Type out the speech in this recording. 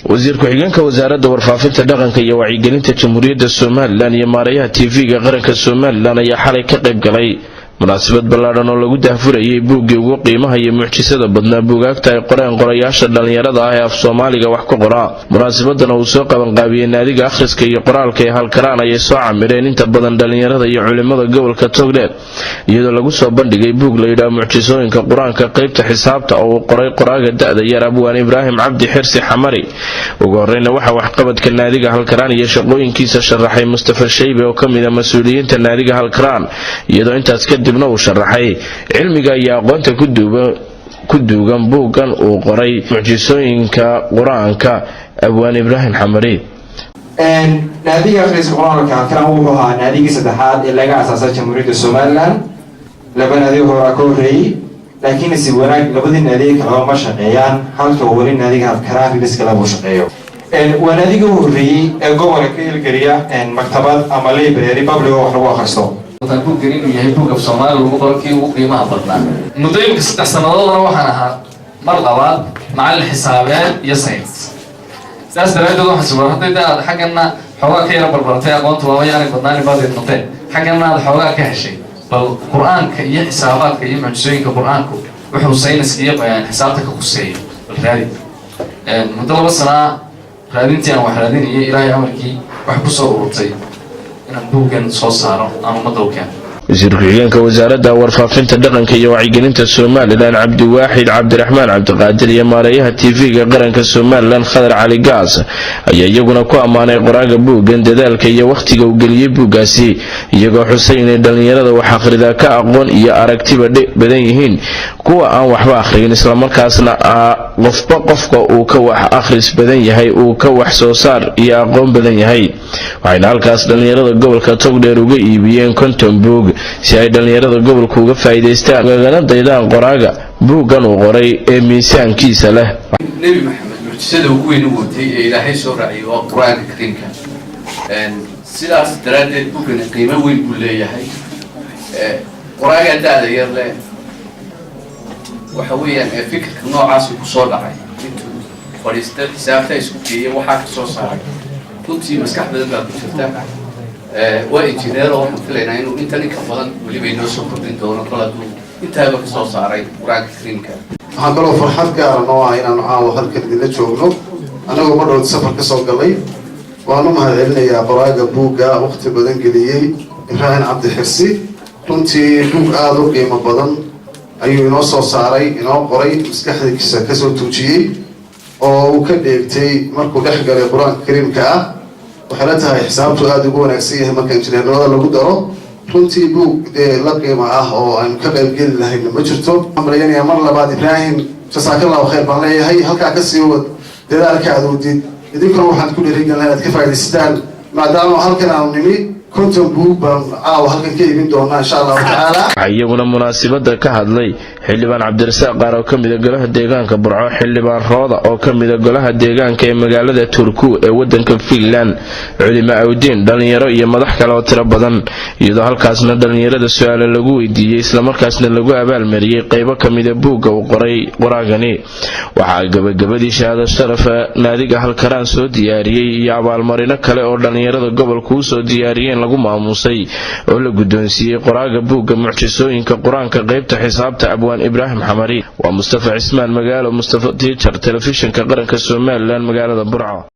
wasiir ku-xigeenka wasaaradda warfaafinta dhaqanka iyo wacyigelinta jamhuuriyadda Soomaaliland iyo maareeyaha TV-ga qaranka Soomaaliland ayaa xalay ka qayb galay munaasabad ballaaran oo lagu daahfurayay buuggii ugu qiimaha iyo mucjisada badnaa buugaagta ay qoreen qorayaasha dhalinyarada ah ee af Soomaaliga wax ku qora. munaasabadan uu soo qaban qaabiyay naadiga akhriska iyo qoraalka ee halkaraan ayay soo camireen inta badan dhalinyarada iyo culimada gobolka Togdheer iyadoo lagu soo bandhigay buug la yiraahdo mucjisooyinka quraanka qaybta xisaabta oo uu qoray qoraaga da'da yar Abwaan Ibraahim Cabdi Xirsi Xamari. ugu horreynna waxa waxqabadka naadiga halkaraan iyo shaqooyinkiisa sharaxay Mustafa Shaybe oo kamid ah mas'uuliyiinta naadiga halkaraan iyadoo intaas ka dibna uu sharaxay cilmiga iyo aqoonta ku duugan buuggan uu qoray mucjisooyinka quraanka Abwaan Ibraahim Xamari. naadiga akhriska quraanka halkaraan wuxuu ahaa naadigii saddexaad ee laga aasaasay jamhuuriyadda Soomaaliland. laba naadi hore ka horreeyay laakiin si wanaag labadii naadi kale ma shaqeeyaan halka wali naadiga halkaraan iska laba shaqeeyo. waa naadiga horreeyay ee gobolka ka ilgariya maktabad ama library public oo wax lagu akhristo. ku garin yahay buug af Soomaali lagu qoro kii ugu qiimaha badnaa mudooyinka 3 sanadoodna waxaan ahaa mar labaad macallin xisaabeed iyo saynis saas daraadeed waxaan soo hortay aad xaqana xogaa ka yara barbartay aqoonta waa yaanay badnaan baadid noqday xaqana aad xogaa ka heshay bal quraanka iyo xisaabaadka iyo mucjisooyinka quraanku wuxuu saynis iyo bayaan xisaabta ka quseeyay bal raadi muddo 2 sano raadintii aan wax raadinayay ilaahay amarkii wax ku soo ururtay buuggan soo saaro ama madowkan. wasiir ku-xigeenka wasaaradda warfaafinta dhaqanka iyo wacyigelinta Soomaaliland Cabdiwaaxid Cabdiraxmaan Cabdiqaadir iyo maareeyaha TV-ga qaranka Soomaaliland Khadar Cali Gaas ayaa iyaguna ku ammaanay qoraaga buuggan dadaalka iyo waqtiga uu geliyay buuggaasi iyagoo xusay inay dhalinyarada wax akhrida ka aqoon iyo aragtiba badan yihiin kuwa aan waxba akhriyin isla markaasna qofka uu ka wax akhris badan yahay uu ka wax soo saar iyo aqoon badan yahay. waxayna halkaas dhalinyarada gobolka Togdheer uga iibiyeen 50 buug si ay dhalinyarada gobolka uga faa'iideystaan gagana daydaan qoraaga buuggan uu qoray ee miisaankiisa leh. Nabi Maxamed mucjisada ugu weyn uu watay ee Ilaahay soo raaciyay waa Quraanka Kariimka. sidaas daraadeed buuggan qiimo weyn u leeyahay. qoraaga da'da yar leh waxa weeyaan fikirka noocaas ku soo dhacay intuu fariistay xisaabta isku geeyay waxa ka soo saaray runtii maskaxda baa ku jirta waa injineer oo waxaan filaynaa inuu intan ka badan waliba inoo soo kordhin doono kala duwan intaaba ka soo saaray Quraanka Kariimka. waxaan kaloo farxad gaar ah oo ah inaan caawa halkan idinla joogno anagoo ma dhow safar ka soo galay waanu mahadcelinayaa qoraaga buugga waqti badan geliyay Ibraahim Cabdi Xirsi runtii buug aad u qiimo badan ayuu inoo soo saaray inoo qoray maskaxdiisa ka soo tuujiyay oo uu ka dheegtay markuu dhex galay Quraanka Kariimka ah waxay la tahay xisaabtu aad ugu wanaagsan yahay marka injineernimada lagu daro runtii buug la qiimo ah oo aan ka qayb geli lahayn ma jirto. amrayna mar labaad Ibraahim jazakallahu khayr baan leeyahay halka ka sii wad dadaalka aad wadid idinkuna waxaad ku dhiirigelinahay inaad ka faa'iidaystaan maadaama halkan aan nimi كنتم بوبا halkan ka iibin doonaa insha Allah taala. ayaguna munaasabada ka hadlay xildhibaan Cabdirasaaq Qaar oo kamid ah golaha deegaanka Burco xildhibaan Rooda oo kamid ah golaha deegaanka ee magaalada Turku ee wadanka Finland culimo awdiin dhalinyaro iyo madax kale oo tiro badan iyadoo halkaasna dhalinyarada su'aalo lagu weydiiyay isla markaasna lagu abaalmariyay qaybo kamid ah buugga uu qoray qoraagani. waxa gabagabadii shahaado sharaf naadiga halkaraan soo diyaariyay iyo abaalmarino kale oo dhalinyarada gobolka u soo diyaariyeen lagu maamusay oo la guddoonsiiyay qoraaga buugga mucjisooyinka quraanka qaybta xisaabta Abwaan Ibraahim Xamari. waa Mustafa Cismaan magaalo Mustafa Teacher telefishinka qaranka Soomaaliland magaalada Burco.